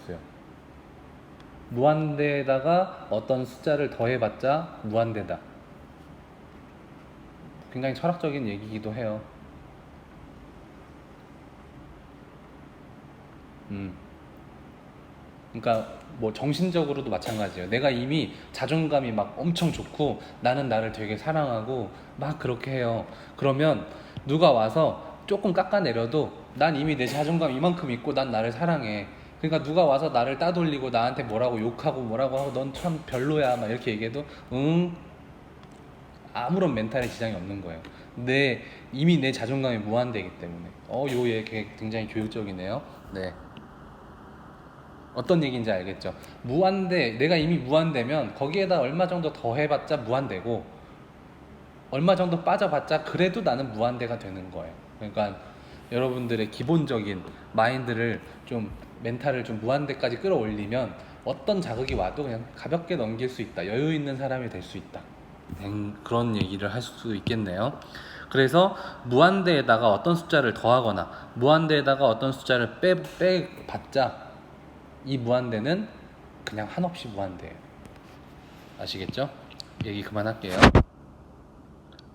없어요. 무한대에다가 어떤 숫자를 더해봤자 무한대다. 굉장히 철학적인 얘기이기도 해요. 그러니까 뭐 정신적으로도 마찬가지예요. 내가 이미 자존감이 막 엄청 좋고 나는 나를 되게 사랑하고 막 그렇게 해요. 그러면 누가 와서 조금 깎아내려도 난 이미 내 자존감 이만큼 있고 난 나를 사랑해. 그러니까 누가 와서 나를 따돌리고 나한테 뭐라고 욕하고 뭐라고 하고 넌 참 별로야 막 이렇게 얘기해도 아무런 멘탈에 지장이 없는 거예요. 근데 이미 내 자존감이 무한대이기 때문에 요 얘기 굉장히 교육적이네요. 네. 어떤 얘기인지 알겠죠? 무한대, 내가 이미 무한대면 거기에다 얼마 정도 더 해봤자 무한대고 얼마 정도 빠져봤자 그래도 나는 무한대가 되는 거예요. 그러니까 여러분들의 기본적인 마인드를 좀 멘탈을 좀 무한대까지 끌어올리면 어떤 자극이 와도 그냥 가볍게 넘길 수 있다. 여유 있는 사람이 될 수 있다. 그런 얘기를 할 수도 있겠네요. 그래서 무한대에다가 어떤 숫자를 더하거나 무한대에다가 어떤 숫자를 빼봤자 이 무한대는 그냥 한없이 무한대예요. 아시겠죠? 얘기 그만할게요.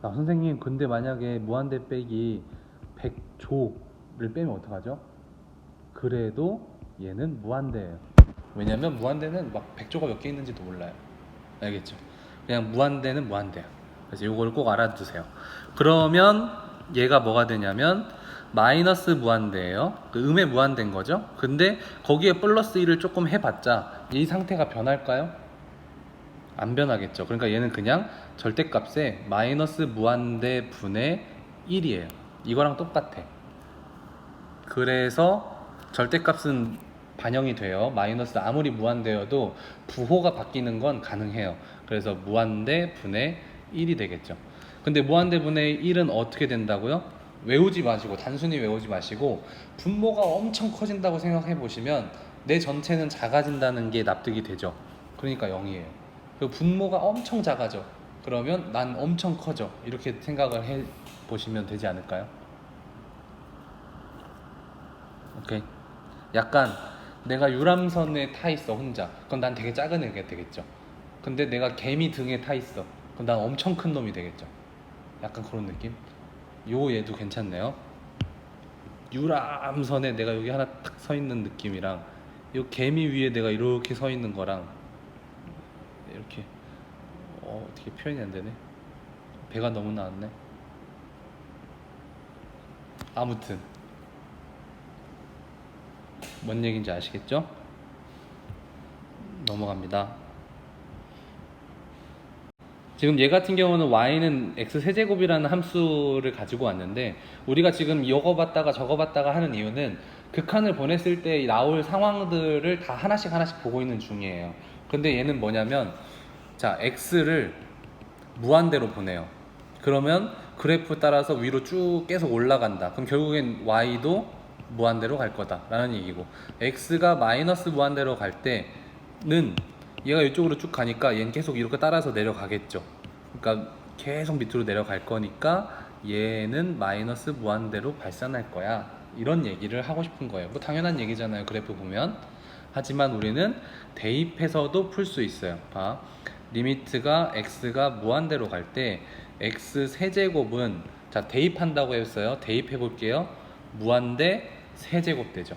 선생님, 근데 만약에 무한대 빼기 100조를 빼면 어떡하죠? 그래도 얘는 무한대예요. 왜냐면 무한대는 막 100조가 몇 개 있는지도 몰라요. 알겠죠? 그냥 무한대는 무한대야. 그래서 이걸 꼭 알아두세요. 그러면 얘가 뭐가 되냐면 마이너스 무한대예요. 그 음의 무한대인 거죠. 근데 거기에 플러스 1을 조금 해봤자 이 상태가 변할까요? 안 변하겠죠. 그러니까 얘는 그냥 절대값에 마이너스 무한대 분의 1이에요. 이거랑 똑같아. 그래서 절대값은 반영이 돼요. 마이너스 아무리 무한대여도 부호가 바뀌는 건 가능해요. 그래서 무한대 분의 1이 되겠죠. 근데 무한대 분의 1은 어떻게 된다고요? 외우지 마시고 단순히 외우지 마시고 분모가 엄청 커진다고 생각해 보시면 내 전체는 작아진다는 게 납득이 되죠. 그러니까 0이에요. 그 분모가 엄청 작아져. 그러면 난 엄청 커져. 이렇게 생각을 해 보시면 되지 않을까요? 오케이. 약간 내가 유람선에 타 있어 혼자. 그럼 난 되게 작은 애가 되겠죠. 근데 내가 개미 등에 타 있어. 그럼 난 엄청 큰 놈이 되겠죠. 약간 그런 느낌? 요 얘도 괜찮네요. 유람선에 내가 여기 하나 탁 서 있는 느낌이랑 요 개미 위에 내가 이렇게 서 있는 거랑 이렇게 어떻게 표현이 안 되네. 배가 너무 나왔네. 아무튼 뭔 얘기인지 아시겠죠? 넘어갑니다. 지금 얘 같은 경우는 y는 x 세제곱이라는 함수를 가지고 왔는데 우리가 지금 이거 봤다가 저거 봤다가 하는 이유는 극한을 보냈을 때 나올 상황들을 다 하나씩 보고 있는 중이에요. 근데 얘는 뭐냐면 자 x를 무한대로 보내요. 그러면 그래프 따라서 위로 쭉 계속 올라간다. 그럼 결국엔 y도 무한대로 갈 거다 라는 얘기고 x가 마이너스 무한대로 갈 때는 얘가 이쪽으로 쭉 가니까 얘는 계속 이렇게 따라서 내려가겠죠. 그러니까 계속 밑으로 내려갈 거니까 얘는 마이너스 무한대로 발산할 거야. 이런 얘기를 하고 싶은 거예요. 뭐 당연한 얘기잖아요. 그래프 보면. 하지만 우리는 대입해서도 풀 수 있어요. 봐. 리미트가 x가 무한대로 갈 때 x 세제곱은 자 대입한다고 했어요. 대입해 볼게요. 무한대 세제곱 되죠.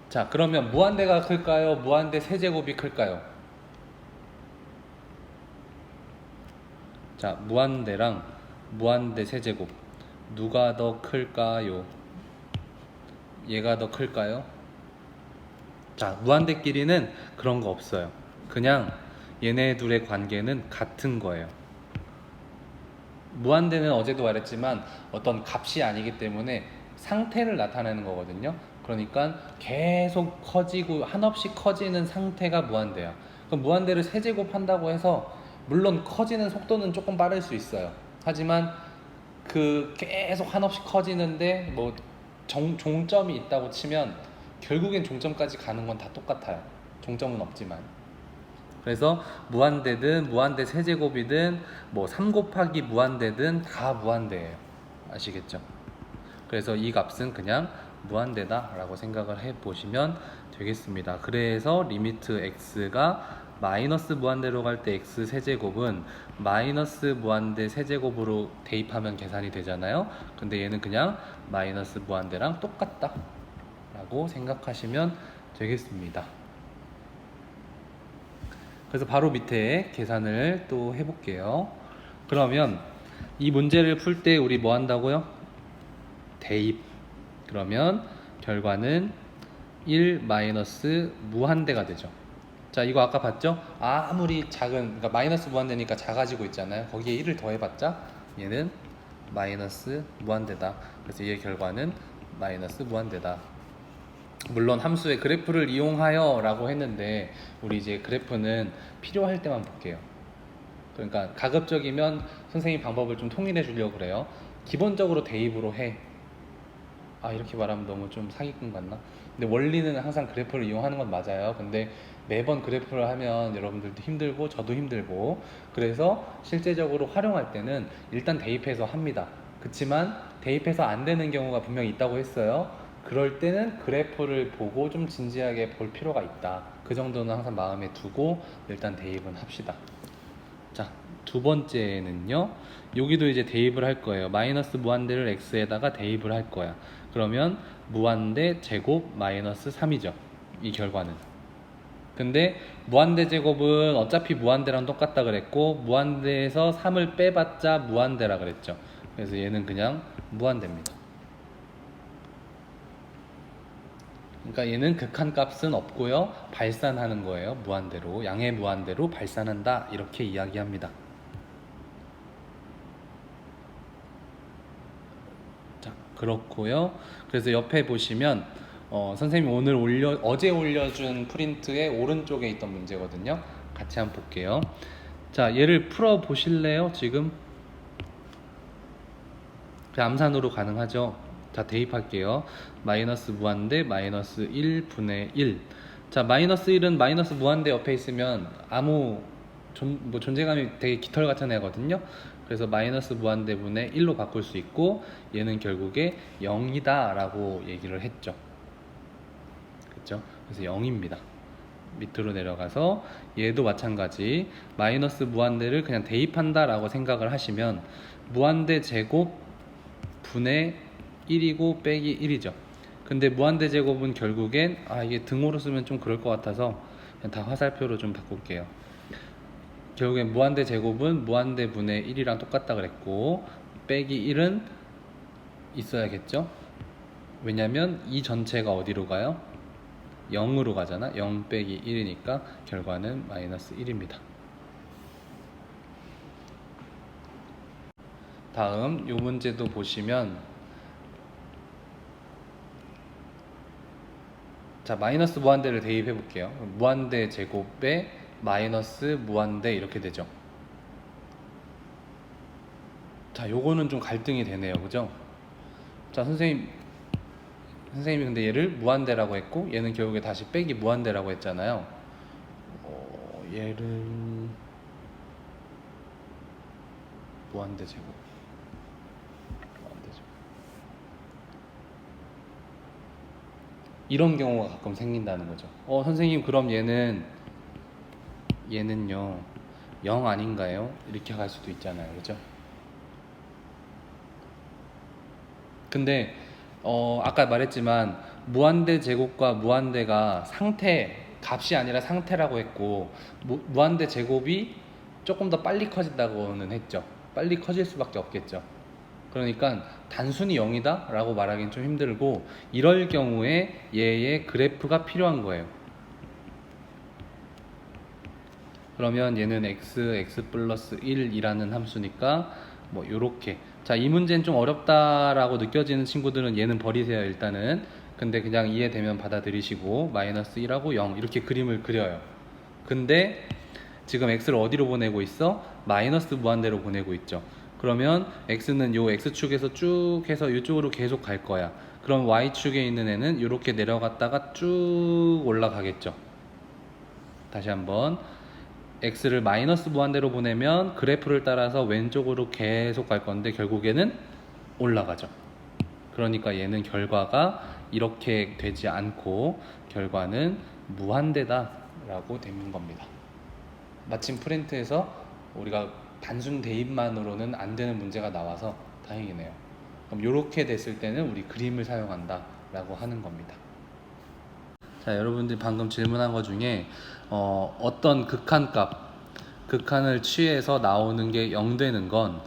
자 그러면 무한대가 클까요? 무한대 세제곱이 클까요? 자 무한대랑 무한대 세제곱 누가 더 클까요? 얘가 더 클까요? 자 무한대끼리는 그런 거 없어요. 그냥 얘네 둘의 관계는 같은 거예요. 무한대는 어제도 말했지만 어떤 값이 아니기 때문에 상태를 나타내는 거거든요. 그러니까 계속 커지고 한없이 커지는 상태가 무한대야. 그럼 무한대를 세제곱 한다고 해서 물론 커지는 속도는 조금 빠를 수 있어요. 하지만 그 계속 한없이 커지는데 뭐 종점이 있다고 치면 결국엔 종점까지 가는 건 다 똑같아요. 종점은 없지만. 그래서 무한대든 무한대 세제곱이든 뭐 3 곱하기 무한대든 다 무한대예요. 아시겠죠? 그래서 이 값은 그냥 무한대다 라고 생각을 해 보시면 되겠습니다. 그래서 리미트 x가 마이너스 무한대로 갈 때 x 세제곱은 마이너스 무한대 세제곱으로 대입하면 계산이 되잖아요. 근데 얘는 그냥 마이너스 무한대랑 똑같다 라고 생각하시면 되겠습니다. 그래서 바로 밑에 계산을 또 해볼게요. 그러면 이 문제를 풀 때 우리 뭐 한다고요? 대입. 그러면 결과는 1 마이너스 무한대가 되죠. 자, 이거 아까 봤죠? 아무리 작은, 그러니까 마이너스 무한대니까 작아지고 있잖아요. 거기에 1을 더해봤자 얘는 마이너스 무한대다. 그래서 얘의 결과는 마이너스 무한대다. 물론 함수의 그래프를 이용하여 라고 했는데 우리 이제 그래프는 필요할 때만 볼게요. 그러니까 가급적이면 선생님 방법을 좀 통일해 주려고 그래요. 기본적으로 대입으로 해. 아, 이렇게 말하면 너무 좀 사기꾼 같나? 근데 원리는 항상 그래프를 이용하는 건 맞아요. 근데 매번 그래프를 하면 여러분들도 힘들고 저도 힘들고, 그래서 실제적으로 활용할 때는 일단 대입해서 합니다. 그치만 대입해서 안 되는 경우가 분명히 있다고 했어요. 그럴 때는 그래프를 보고 좀 진지하게 볼 필요가 있다. 그 정도는 항상 마음에 두고 일단 대입은 합시다. 자, 두 번째는요. 여기도 이제 대입을 할 거예요. 마이너스 무한대를 x에다가 대입을 할 거야. 그러면 무한대 제곱 마이너스 3이죠. 이 결과는. 근데 무한대 제곱은 어차피 무한대랑 똑같다 그랬고 무한대에서 3을 빼봤자 무한대라 그랬죠. 그래서 얘는 그냥 무한대입니다. 그러니까 얘는 극한값은 없고요. 발산하는 거예요. 무한대로. 양의 무한대로 발산한다. 이렇게 이야기합니다. 자, 그렇고요. 그래서 옆에 보시면 선생님이 어제 올려준 프린트의 오른쪽에 있던 문제거든요. 같이 한번 볼게요. 자, 얘를 풀어 보실래요? 지금 암산으로 가능하죠. 자, 대입할게요. 마이너스 무한대 마이너스 1분의 1. 자, 마이너스 1은 마이너스 무한대 옆에 있으면 아무 존재감이 되게 깃털 같은 애거든요. 그래서 마이너스 무한대분의 1로 바꿀 수 있고 얘는 결국에 0이다 라고 얘기를 했죠. 그렇죠? 그래서 0입니다. 밑으로 내려가서 얘도 마찬가지 마이너스 무한대를 그냥 대입한다 라고 생각을 하시면 무한대 제곱 분의 1이고 빼기 1이죠. 근데 무한대 제곱은 결국엔 이게 등호로 쓰면 좀 그럴 것 같아서 그냥 다 화살표로 좀 바꿀게요. 결국엔 무한대 제곱은 무한대 분의 1이랑 똑같다 그랬고 빼기 1은 있어야겠죠. 왜냐면 이 전체가 어디로 가요? 0으로 가잖아. 0 빼기 1이니까 결과는 마이너스 1입니다. 다음 요 문제도 보시면 자, 마이너스 무한대를 대입해 볼게요. 무한대 제곱에 마이너스 무한대 이렇게 되죠. 자, 요거는 좀 갈등이 되네요. 그죠? 자, 선생님이 근데 얘를 무한대라고 했고 얘는 결국에 다시 빼기 무한대라고 했잖아요. 얘를 무한대 제곱 이런 경우가 가끔 생긴다는 거죠. 선생님 그럼 얘는요 0 아닌가요? 이렇게 갈 수도 있잖아요. 그죠? 근데 아까 말했지만 무한대 제곱과 무한대가 값이 아니라 상태라고 했고 무한대 제곱이 조금 더 빨리 커진다고는 했죠. 빨리 커질 수밖에 없겠죠. 그러니까 단순히 0이다 라고 말하기는 좀 힘들고 이럴 경우에 얘의 그래프가 필요한 거예요. 그러면 얘는 x 플러스 1이라는 함수니까 뭐 요렇게. 자, 이 문제는 좀 어렵다라고 느껴지는 친구들은 얘는 버리세요. 일단은. 근데 그냥 이해되면 받아들이시고 마이너스 1하고 0 이렇게 그림을 그려요. 근데 지금 x를 어디로 보내고 있어? 마이너스 무한대로 보내고 있죠. 그러면 x는 요 x축에서 쭉 해서 이쪽으로 계속 갈 거야. 그럼 y축에 있는 애는 이렇게 내려갔다가 쭉 올라가겠죠. 다시 한번 x를 마이너스 무한대로 보내면 그래프를 따라서 왼쪽으로 계속 갈 건데 결국에는 올라가죠. 그러니까 얘는 결과가 이렇게 되지 않고 결과는 무한대다 라고 되는 겁니다. 마침 프린트에서 우리가 단순 대입만으로는 안 되는 문제가 나와서 다행이네요. 그럼 이렇게 됐을 때는 우리 그림을 사용한다 라고 하는 겁니다. 자, 여러분들이 방금 질문한 것 중에 어떤 극한을 취해서 나오는 게 0 되는 건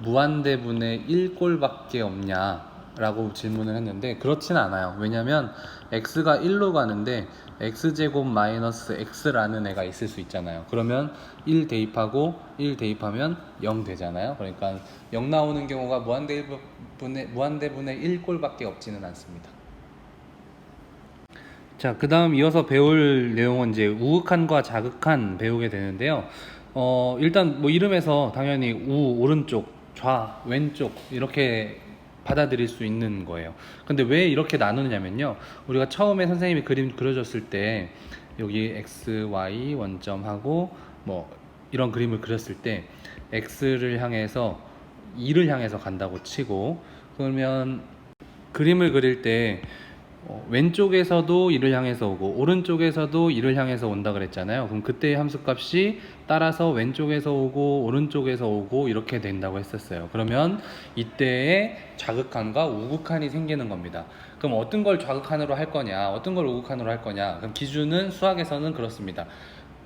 무한대분의 1꼴밖에 없냐 라고 질문을 했는데 그렇진 않아요. 왜냐면 x가 1로 가는데 x제곱 마이너스 x라는 애가 있을 수 있잖아요. 그러면 1 대입하고 1 대입하면 0 되잖아요. 그러니까 0 나오는 경우가 무한대분의 1꼴밖에 없지는 않습니다. 자, 그 다음 이어서 배울 내용은 이제 우극한과 자극한 배우게 되는데요. 일단 뭐 이름에서 당연히 오른쪽, 좌, 왼쪽 이렇게 받아들일 수 있는 거예요. 근데 왜 이렇게 나누냐면요. 우리가 처음에 선생님이 그림 그려줬을 때 여기 x, y 원점하고 뭐 이런 그림을 그렸을 때 x를 향해서 2를 향해서 간다고 치고 그러면 그림을 그릴 때 왼쪽에서도 2를 향해서 오고 오른쪽에서도 2를 향해서 온다 그랬잖아요. 그럼 그때의 함수값이 따라서 왼쪽에서 오고 오른쪽에서 오고 이렇게 된다고 했었어요. 그러면 이때의 좌극한과 우극한이 생기는 겁니다. 그럼 어떤 걸 좌극한으로 할 거냐 어떤 걸 우극한으로 할 거냐, 그럼 기준은 수학에서는 그렇습니다.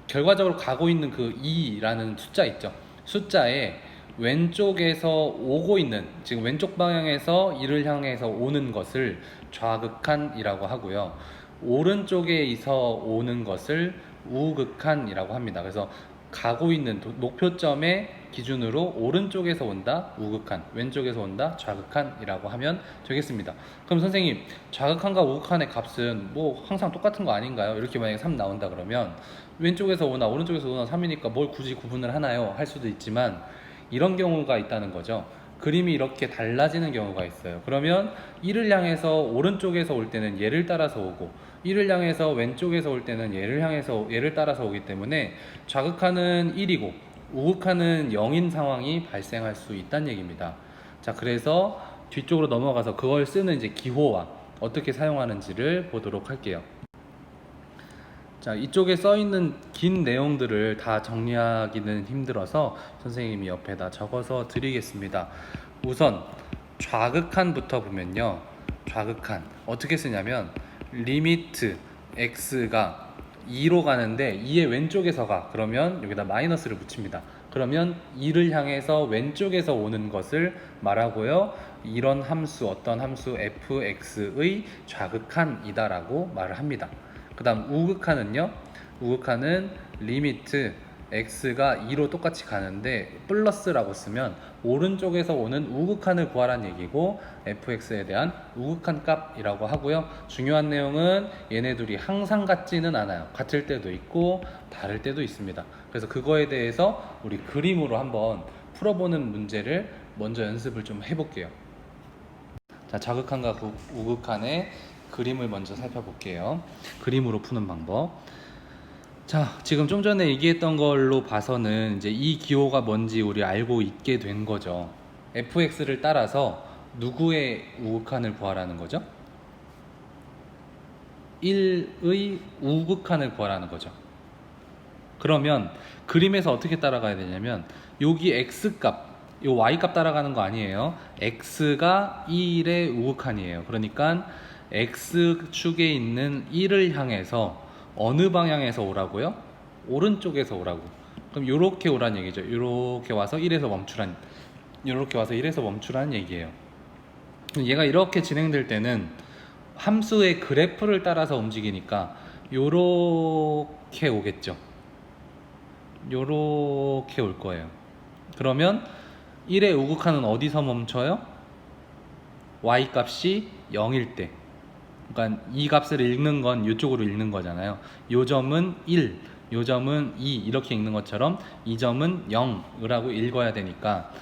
결과적으로 가고 있는 그 2라는 숫자 있죠. 숫자에 왼쪽에서 오고 있는, 지금 왼쪽 방향에서 이를 향해서 오는 것을 좌극한이라고 하고요. 오른쪽에서 오는 것을 우극한이라고 합니다. 그래서 가고 있는 목표점의 기준으로 오른쪽에서 온다 우극한, 왼쪽에서 온다 좌극한이라고 하면 되겠습니다. 그럼 선생님, 좌극한과 우극한의 값은 뭐 항상 똑같은 거 아닌가요? 이렇게 만약에 3 나온다 그러면 왼쪽에서 오나 오른쪽에서 오나 3이니까 뭘 굳이 구분을 하나요? 할 수도 있지만 이런 경우가 있다는 거죠. 그림이 이렇게 달라지는 경우가 있어요. 그러면 1을 향해서 오른쪽에서 올 때는 얘를 따라서 오고 1을 향해서 왼쪽에서 올 때는 얘를 따라서 오기 때문에 좌극한은 1이고 우극한은 0인 상황이 발생할 수 있다는 얘기입니다. 자, 그래서 뒤쪽으로 넘어가서 그걸 쓰는 이제 기호와 어떻게 사용하는지를 보도록 할게요. 자, 이쪽에 써 있는 긴 내용들을 다 정리하기는 힘들어서 선생님이 옆에다 적어서 드리겠습니다. 우선 좌극한부터 보면요. 좌극한 어떻게 쓰냐면 리미트 x가 2로 가는데 2의 왼쪽에서 가. 그러면 여기다 마이너스를 붙입니다. 그러면 2를 향해서 왼쪽에서 오는 것을 말하고요. 이런 함수, 어떤 함수 fx의 좌극한이다 라고 말을 합니다. 그 다음 우극한은요. 우극한은 리미트 x가 2로 똑같이 가는데 플러스라고 쓰면 오른쪽에서 오는 우극한을 구하라는 얘기고 fx에 대한 우극한 값이라고 하고요. 중요한 내용은 얘네 둘이 항상 같지는 않아요. 같을 때도 있고 다를 때도 있습니다. 그래서 그거에 대해서 우리 그림으로 한번 풀어보는 문제를 먼저 연습을 좀 해볼게요. 자, 좌극한과 우극한의 그림을 먼저 살펴볼게요. 그림으로 푸는 방법. 자, 지금 좀 전에 얘기했던 걸로 봐서는 이제 이 기호가 뭔지 우리 알고 있게 된 거죠. fx를 따라서 누구의 우극한을 구하라는 거죠? 1의 우극한을 구하라는 거죠. 그러면 그림에서 어떻게 따라가야 되냐면 여기 x값, 이 y값 따라가는 거 아니에요. x가 1의 우극한이에요. 그러니까 x축에 있는 1을 향해서 어느 방향에서 오라고요? 오른쪽에서 오라고. 그럼 이렇게 오란 얘기죠. 이렇게 와서 1에서 멈추란, 이렇게 와서 1에서 멈추라는 얘기예요. 얘가 이렇게 진행될 때는 함수의 그래프를 따라서 움직이니까 이렇게 오겠죠. 이렇게 올 거예요. 그러면 1의 우극한은 어디서 멈춰요? y값이 0일 때. 그러니까 이 값을 읽는 건 이쪽으로 읽는 거잖아요. 요 점은 1, 요 점은 2 이렇게 읽는 것처럼 이 점은 0이라고 읽어야 되니까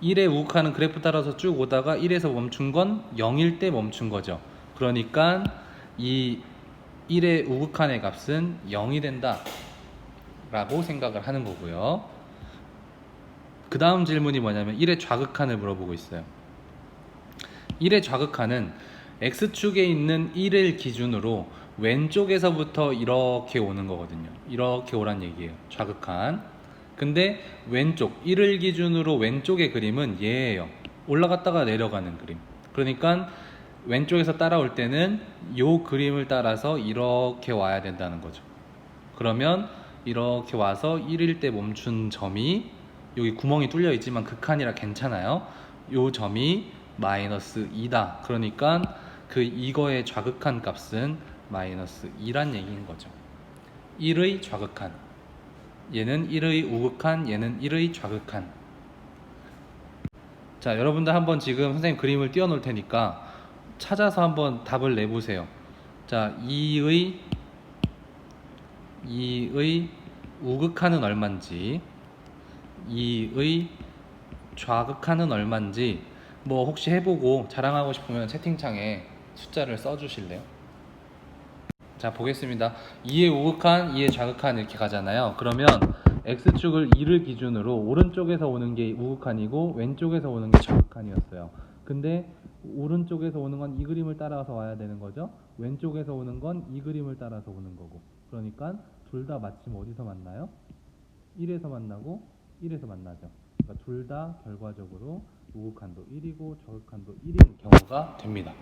1의 우극한은 그래프 따라서 쭉 오다가 1에서 멈춘 건 0일 때 멈춘 거죠. 그러니까 이 1의 우극한의 값은 0이 된다 라고 생각을 하는 거고요. 그 다음 질문이 뭐냐면 1의 좌극한을 물어보고 있어요. 1의 좌극한은 X축에 있는 1을 기준으로 왼쪽에서부터 이렇게 오는 거거든요. 이렇게 오란 얘기예요. 좌극한. 근데 왼쪽 1을 기준으로 왼쪽의 그림은 얘예요. 올라갔다가 내려가는 그림. 그러니까 왼쪽에서 따라올 때는 이 그림을 따라서 이렇게 와야 된다는 거죠. 그러면 이렇게 와서 1일 때 멈춘 점이, 여기 구멍이 뚫려 있지만 극한이라 괜찮아요. 이 점이 마이너스 2다. 그러니까 이거의 좌극한 값은 마이너스 2란 얘기인 거죠. 1의 좌극한, 얘는 1의 우극한, 얘는 1의 좌극한. 자, 여러분들 한번 지금 선생님 그림을 띄워 놓을 테니까 찾아서 한번 답을 내보세요. 자, 2의 우극한은 얼만지, 2의 좌극한은 얼만지 뭐 혹시 해보고 자랑하고 싶으면 채팅창에 숫자를 써주실래요? 자, 보겠습니다. 2의 우극한, 2의 좌극한 이렇게 가잖아요. 그러면 X축을 2를 기준으로 오른쪽에서 오는 게 우극한이고 왼쪽에서 오는 게 좌극한이었어요. 근데 오른쪽에서 오는 건 이 그림을 따라서 와야 되는 거죠. 왼쪽에서 오는 건 이 그림을 따라서 오는 거고. 그러니까 둘 다 마침 어디서 만나요? 1에서 만나고 1에서 만나죠. 그러니까 둘 다 결과적으로 우극한도 1이고 좌극한도 1인 경우가 됩니다.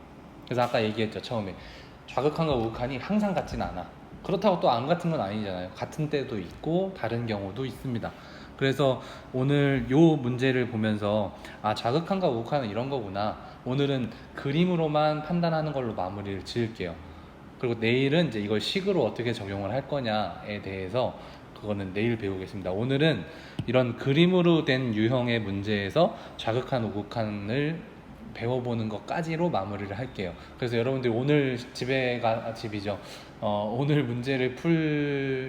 그래서 아까 얘기했죠, 처음에. 좌극한과 우극한이 항상 같진 않아. 그렇다고 또 안 같은 건 아니잖아요. 같은 때도 있고 다른 경우도 있습니다. 그래서 오늘 요 문제를 보면서 아, 좌극한과 우극한은 이런 거구나. 오늘은 그림으로만 판단하는 걸로 마무리를 지을게요. 그리고 내일은 이제 이걸 식으로 어떻게 적용을 할 거냐에 대해서 그거는 내일 배우겠습니다. 오늘은 이런 그림으로 된 유형의 문제에서 좌극한, 우극한을 배워보는 것까지로 마무리를 할게요. 그래서 여러분들이 오늘 집이죠. 오늘 문제를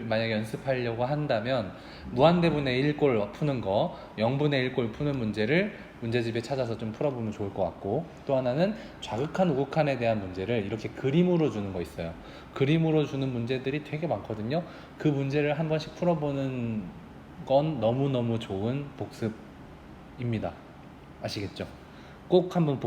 만약에 연습하려고 한다면 무한대분의 1꼴 푸는 거, 0분의 1꼴 푸는 문제를 문제집에 찾아서 좀 풀어보면 좋을 것 같고, 또 하나는 좌극한, 우극한에 대한 문제를 이렇게 그림으로 주는 거 있어요. 그림으로 주는 문제들이 되게 많거든요. 그 문제를 한 번씩 풀어보는 건 너무너무 좋은 복습입니다. 아시겠죠? 꼭 한번